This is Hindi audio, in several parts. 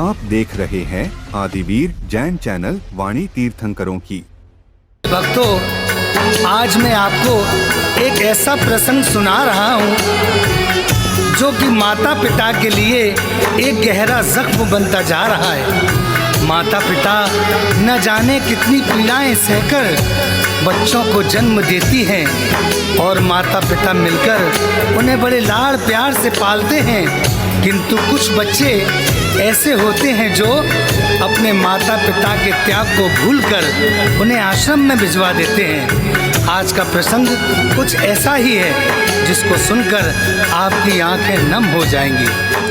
आप देख रहे हैं आदिवीर जैन चैनल वाणी तीर्थंकरों की। भक्तों, आज मैं आपको एक ऐसा प्रसंग सुना रहा हूँ जो कि माता पिता के लिए एक गहरा जख्म बनता जा रहा है। माता पिता न जाने कितनी पीड़ाएं सहकर बच्चों को जन्म देती हैं और माता पिता मिलकर उन्हें बड़े लाड़ प्यार से पालते हैं, किंतु कुछ बच्चे ऐसे होते हैं जो अपने माता पिता के त्याग को भूलकर उन्हें आश्रम में भिजवा देते हैं। आज का प्रसंग कुछ ऐसा ही है जिसको सुनकर आपकी आंखें नम हो जाएंगी।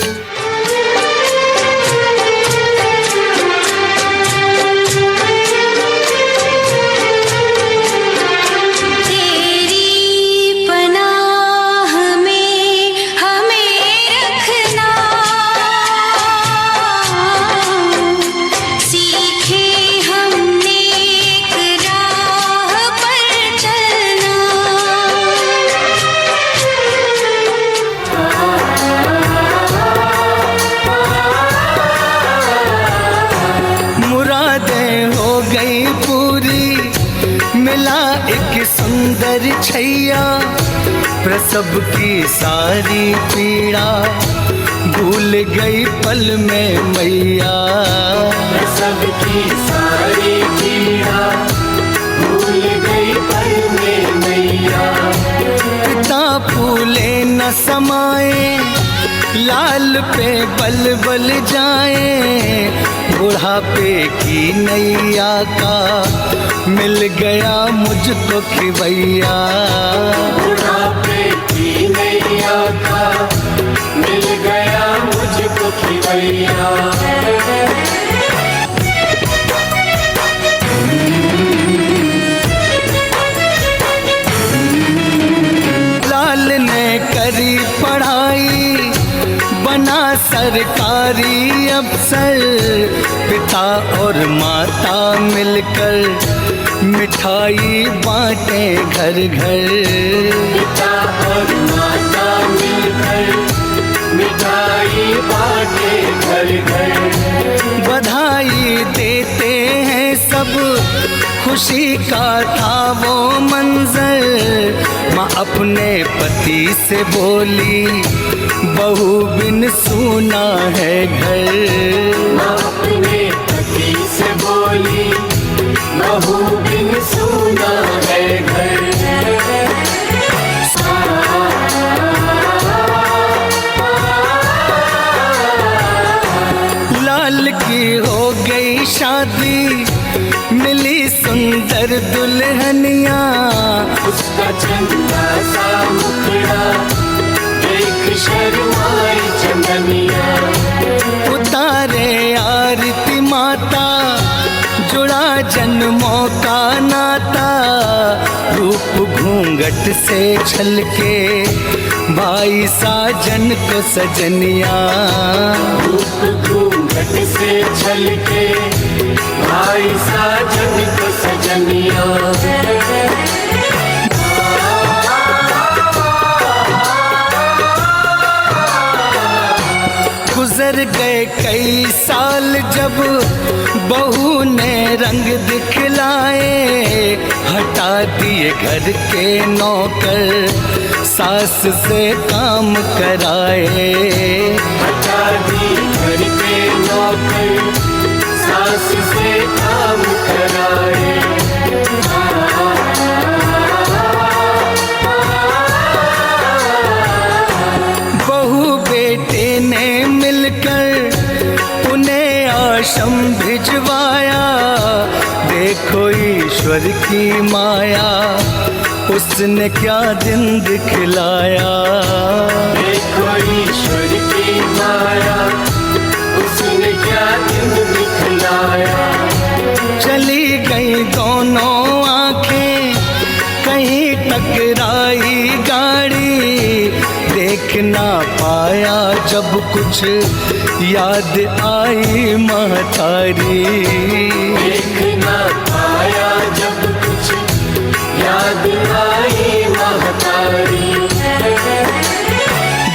मिला एक सुंदर छैया, प्रसव की सारी पीड़ा भूल गई पल में मैया। प्रसव की सारी पीड़ा भूल गई पल में मैया। पिता फूले न समाए, लाल पे बल बल जाए, बुढ़ापे की नैया का मिल गया मुझको खिवैया। बुढ़ापे की नैया का मिल गया मुझको खिवैया। लाल ने करी पढ़ाई, बना सरकारी अफसर, पिता और माता मिलकर मिठाई बांटे घर घर। पिता और माता मिलकर मिठाई बांटे घर घर। बधाई देते हैं सब, खुशी का था वो मंजर। माँ अपने पति से बोली, बहू बिन सूना है घर। माँ अपने पति से बोली, बहू बिन सूना है घर। लाल की हो गई शादी, मिली सुंदर दुल्हनिया, उसका चंदा सा मुखड़ा देख शर्माई चंदनिया। उतारे आरती माता, जुड़ा जन्मों का नाता, रूप घूंघट से छलके भाई साजन को सजनिया। रूप घूंघट से छलके भाई साजन को सजनिया। गुजर गए कई साल जब बहू ने रंग दिखलाए, हटा दिए घर के नौकर, सास से काम कराए। हटा दिए घर के नौकर, सास से काम कराए। बहू बेटे ने मिलकर उन्हें आश्रम भिजवाया, देखो ईश्वर की माया, उसने क्या दिन दिखलाया। देखो ईश्वर की माया, उसने क्या दिन दिखलाया। चली गई दोनों आंखें, कहीं टकराई गाड़ी, देख ना पाया जब कुछ याद आई महतारी। देख ना पाया जब कुछ याद आई महतारी।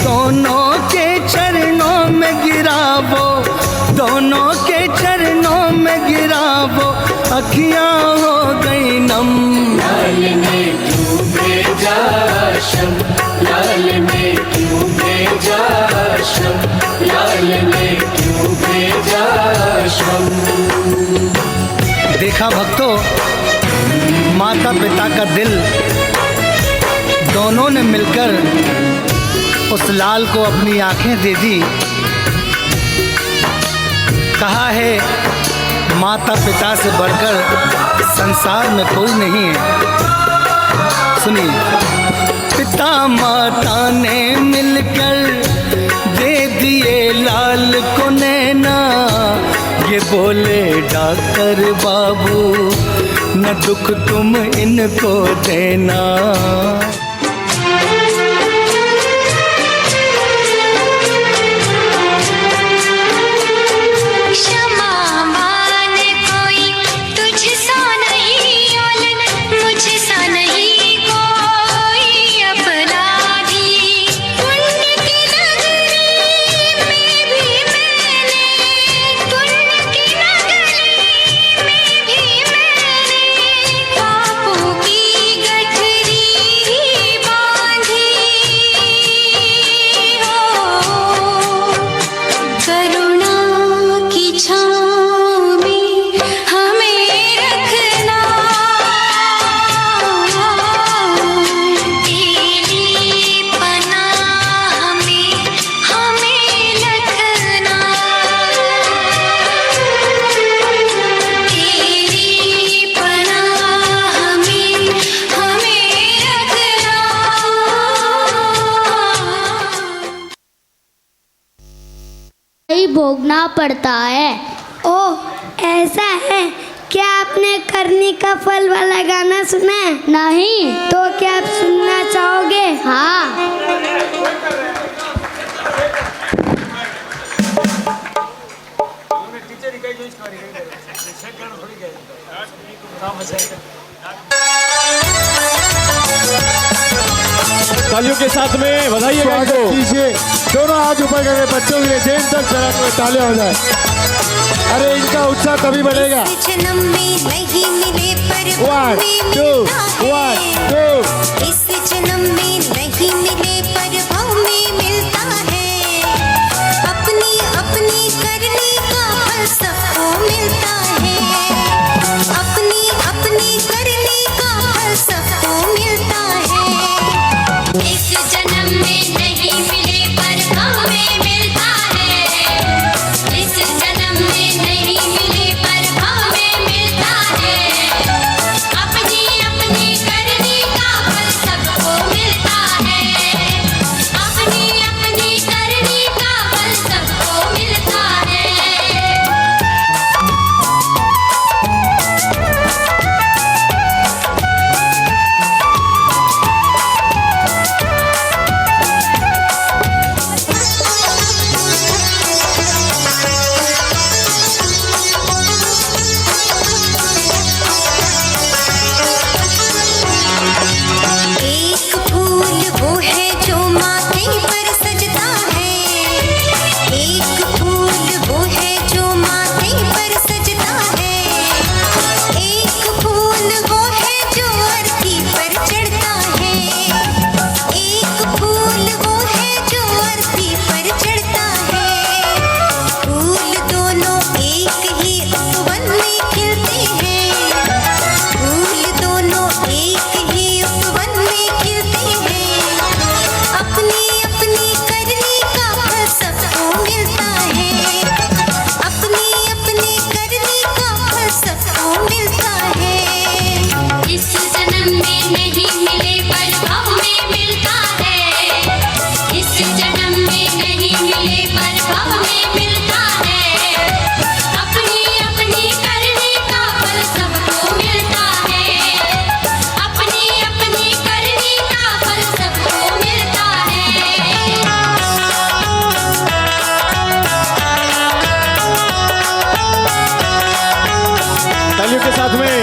दोनों के चरणों में गिरा वो, दोनों गिरा वो अखियां हो गई नम। लाल ने क्यों भेजा शम, लाल ने क्यों भेजा शम, लाल ने क्यों भेजा शम। देखा भक्तों, माता पिता का दिल दोनों ने मिलकर उस लाल को अपनी आंखें दे दी। कहा है माता पिता से बढ़कर संसार में कोई नहीं है। सुनिए, पिता माता ने मिलकर दे दिए लाल को नैना, ये बोले डॉक्टर बाबू न दुख तुम इनको देना। भोगना पड़ता है। ओह ऐसा है क्या? आपने करनी का फल वाला गाना सुना है? नहीं। तो क्या आप सुनना चाहोगे? हाँ। तालियों के साथ में बधाई कीजिए। दोनों हाथ ऊपर करके बच्चों के लिए जैन तक सड़क में तालियां हो जाए। अरे इनका उत्साह तभी बढ़ेगा। 1 2 1 2। इस जन्म में नहीं मिले पर भाव में मिलता है। अपनी अपनी करनी का फल सबको मिलता है। अपनी अपनी करनी का फल सबको मिलता है। इस जन्म में नहीं मिले पर भाव में मिलता है। इस जन्म में नहीं मिले पर भाव में मिलता है। अपनी अपनी करनी का फल सबको मिलता है। अपनी अपनी करनी का फल सबको मिलता है। एक फूल वो है जो माथे पर सजता है। एक फूल वो है जो माथे पर सजता है। एक फूल वो है जो अर्थी पर चढ़ता है। एक फूल वो है जो अर्थी पर चढ़ता है। फूल दोनों एक ही उपवन में खिलते हैं। फूल दोनों एक ही उपवन में खिलते हैं। अपनी अपनी करनी का फल सबको मिलता है। अपनी अपनी करनी का फल सबको मिलता है। इस जन्म में नहीं मिले पर भाव में मिलता है। इस जन्म में नहीं मिले पर भाव में मिलता है। अपनी अपनी करनी का फल सबको मिलता है। अपनी अपनी करनी का फल सबको मिलता है। तालियों के साथ में